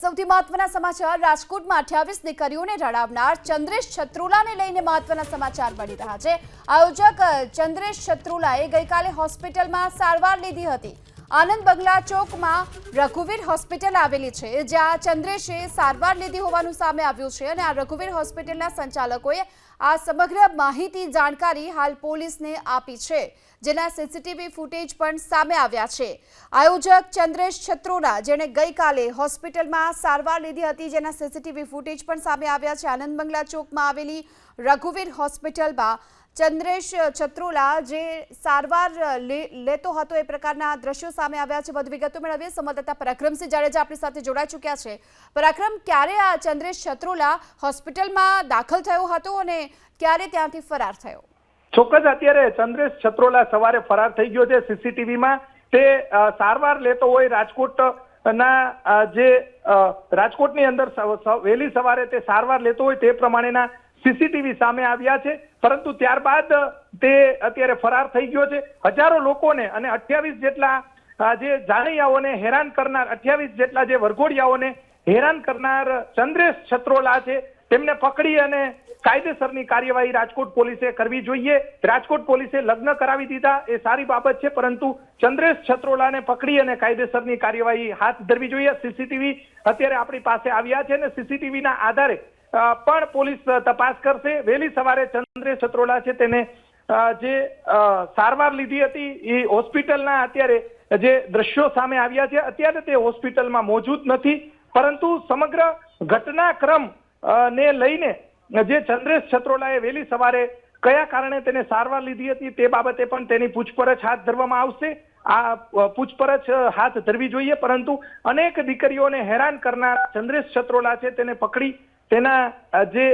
સૌથી મહત્વના સમાચાર રાજકોટમાં 28 દીકરીઓને રડાવનાર ચંદ્રેશ છત્રોલાને લઈને મહત્વના સમાચાર મળી રહ્યા છે। આયોજક ચંદ્રેશ છત્રોલાએ ગઈકાલે હોસ્પિટલમાં સારવાર લીધી હતી। આનંદ બંગલા ચોકમાં રઘુવીર હોસ્પિટલ આવેલી છે, જ્યાં ચંદ્રેશે સારવાર લીધી હોવાનું સામે આવ્યું છે અને આ રઘુવીર હોસ્પિટલના સંચાલકોએ આ સમગ્ર માહિતી જાણકારી હાલ પોલીસને આપી છે, જેના સીસીટીવી ફૂટેજ પણ સામે આવ્યા છે। આયોજક ચંદ્રેશ છત્રોલા જેણે ગઈકાલે હોસ્પિટલમાં સારવાર લીધી હતી, જેના સીસીટીવી ફૂટેજ પણ સામે આવ્યા છે। આનંદ બંગલા ચોકમાં આવેલી રઘુવીર હોસ્પિટલમાં ચંદ્રેશ છત્રોલા જે સારવાર લેતો હતો એ પ્રકારના દ્રશ્યો સામે આવ્યા છે। વધુ વિગતો મેળવીએ સંવાદદાતા પરાક્રમસિંહ જાડેજા આપણી સાથે જોડાઈ ચૂક્યા છે। પરાક્રમ, ક્યારે આ ચંદ્રેશ છત્રોલા હોસ્પિટલમાં દાખલ થયો હતો અને ક્યારે ત્યાંથી ફરાર થયો? ચોક્કસ અત્યારે ચંદ્રેશ છત્રોલા સવારે ફરાર થઈ ગયો છે। સીસીટીવીમાં તે સારવાર લેતો હોય રાજકોટની અંદર વહેલી સવારે તે સારવાર લેતો હોય તે પ્રમાણેના સીસીટીવી સામે આવ્યા છે, પરંતુ ત્યારબાદ તે અત્યારે ફરાર થઈ ગયો છે। હજારો લોકોને અને 28 જેટલા જે જાણિયાઓને હેરાન કરનાર 28 જેટલા જે વરઘોડિયાઓને હેરાન કરનાર ચંદ્રેશ છત્રોલા છે તેમને પકડી અને કાયદેસરની કાર્યવાહી રાજકોટ પોલીસે કરવી જોઈએ। રાજકોટ પોલીસે લગ્ન કરાવી દીધા એ સારી બાબત છે, પરંતુ ચંદ્રેશ છત્રોલાને પકડી અને કાયદેસરની કાર્યવાહી હાથ ધરવી જોઈએ। સીસીટીવી અત્યારે આપણી પાસે આવ્યા છે અને સીસીટીવીના આધારે પણ પોલીસ તપાસ કરશે। વહેલી સવારે ચંદ્રેશ છત્રોલા છે તેને જે સારવાર લીધી હતી એ હોસ્પિટલના અત્યારે જે દ્રશ્યો સામે આવ્યા છે, અત્યારે તે હોસ્પિટલમાં મોજૂદ નથી, પરંતુ સમગ્ર ઘટનાક્રમ ને લઈને જે ચંદ્રેશ છત્રોલાએ વહેલી સવારે કયા કારણે તેને સારવાર લીધી હતી તે બાબતે પણ તેની પૂછપરછ હાથ ધરવામાં આવશે। આ પૂછપરછ હાથ ધરવી જોઈએ, પરંતુ અનેક દીકરીઓને હેરાન કરનાર ચંદ્રેશ છત્રોલા છે તેને પકડી તેના જે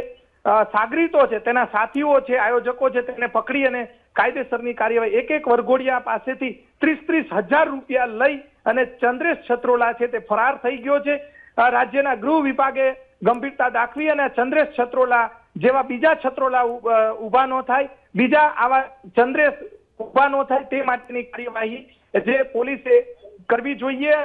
સાગરીતો છે, તેના સાથીઓ છે, આયોજકો છે, તેને પકડી અને કાયદેસરની કાર્યવાહી એક વરઘોડિયા પાસેથી 30 હજાર રૂપિયા લઈ અને ચંદ્રેશ છત્રોલા છે તે ફરાર થઈ ગયો છે। રાજ્યના ગૃહ વિભાગે ગંભીરતા દાખવી અને ચંદ્રેશ છત્રોલા જેવા બીજા છત્રોલા ઉભા ન થાય, બીજા આવા ચંદ્રેશ ઉભા ન થાય તે માટેની કાર્યવાહી જે પોલીસે કરવી જોઈએ।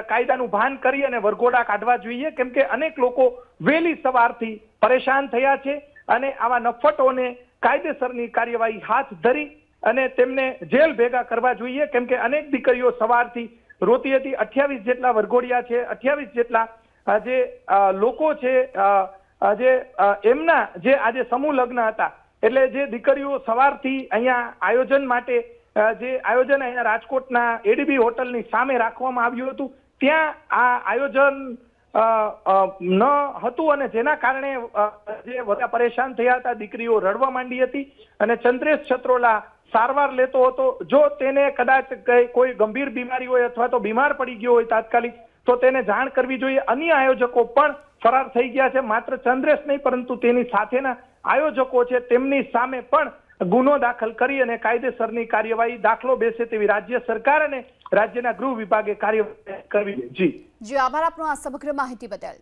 કાયદાનું ભાન કરી અને વરઘોડા કાઢવા જોઈએ, કેમ કે અનેક લોકો વહેલી સવારથી પરેશાન થયા છે અને આવા નફ્ફટોને કાયદેસરની કાર્યવાહી હાથ ધરી અને તેમને જેલ ભેગા કરવા જોઈએ, કેમ કે અનેક દીકરીઓ સવારથી રોતી હતી। 28 જેટલા વરઘોડિયા છે, 28 જેટલા જે લોકો છે જે એમના જે આજે સમૂહ લગ્ન હતા, એટલે જે દીકરીઓ સવારથી અહીંયા આયોજન માટે જે આયોજન અહીંયા રાજકોટના એડીબી હોટલની સામે રાખવામાં આવ્યું હતું, ત્યાં આ આયોજન ન હતું અને જેના કારણે જે બધા પરેશાન થયા હતા, દીકરીઓ રડવા માંડી હતી અને ચંદ્રેશ છત્રોલા સારવાર લેતો હતો। જો તેને કદાચ કોઈ ગંભીર બીમારી હોય અથવા તો બીમાર પડી ગયો હોય તાત્કાલિક, તો તેને જાણ કરવી જોઈએ। અન્ય આયોજકો પણ ફરાર થઈ ગયા છે, માત્ર ચંદ્રેશ નહીં પરંતુ તેની સાથેના આયોજકો છે તેમની સામે પણ ગુનો દાખલ કરી અને કાયદેસરની કાર્યવાહી દાખલો બેસે તેવી રાજ્ય સરકાર અને રાજ્યના ગૃહ વિભાગે કાર્યવાહી કરવી જોઈએ। જી, આભાર આપનો આ સમગ્ર માહિતી બદલ।